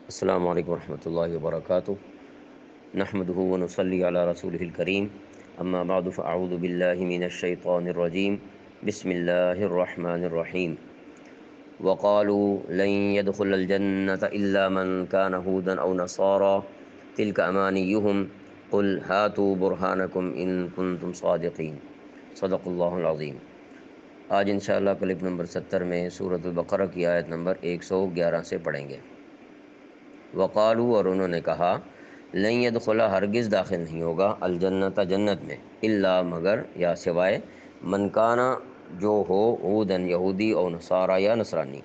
السلام علیکم ورحمۃ اللہ وبرکاتہ۔ نحمده ونصلی علی رسولہ الکریم، اما بعد فاعوذ باللہ من الشیطان الرجیم، بسم اللہ الرحمن الرحیم۔ وقالوا لن يدخل الجنة الا من كان هودا او نصارى تلك امانيهم قل هاتوا برهانكم ان كنتم صادقین۔ صدق اللہ العظیم۔ آج انشاءاللہ کلپ نمبر 70 میں سورۃ البقرہ کی آیت نمبر 111 سے پڑھیں گے۔ وقالو، اور انہوں نے کہا، لن يدخل، ہرگز داخل نہیں ہوگا، الجنت، جنت میں، الا مگر یا سوائے، من کانا جو ہو، ہودن یہودی، او نصارا یا نصرانی،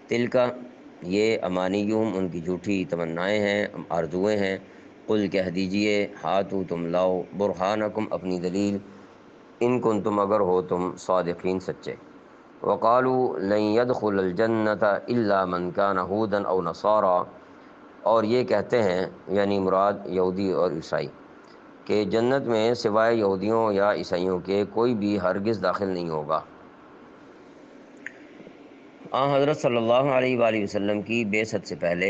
تلکا یہ، امانیہم ان کی جھوٹی تمنائیں ہیں، آرزویں ہیں، قل کہہ دیجئے، ہاتو تم لاؤ، برہانکم اپنی دلیل، ان کنتم اگر ہو تم صادقین سچے۔ وقالو لن يدخل الجنت الا من کان ہودن او نصارا، اور یہ کہتے ہیں، یعنی مراد یہودی اور عیسائی، کہ جنت میں سوائے یہودیوں یا عیسائیوں کے کوئی بھی ہرگز داخل نہیں ہوگا۔ حضرت صلی اللہ علیہ وآلہ وسلم کی بعثت سے پہلے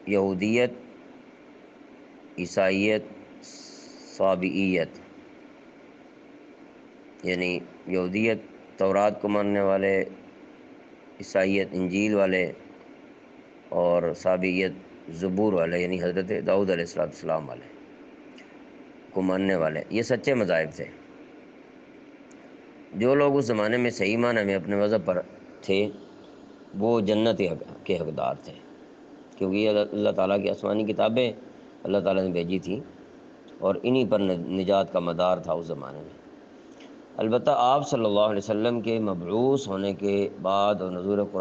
یہودیت، عیسائیت، صابئیت، یعنی یہودیت تورات کو ماننے والے، عیسائیت انجیل والے، اور صابئیت زبور والے، یعنی حضرت داؤد علیہ السلام والے کو ماننے والے، یہ سچے مذاہب تھے۔ جو لوگ اس زمانے میں صحیح معنی میں اپنے مذہب پر تھے وہ جنت کے حقدار تھے، کیونکہ یہ اللہ تعالیٰ کی آسمانی کتابیں اللہ تعالیٰ نے بھیجی تھیں، اور انہی پر نجات کا مدار تھا اس زمانے میں۔ البتہ آپ صلی اللہ علیہ وسلم کے مبعوث ہونے کے بعد اور نزول قرآن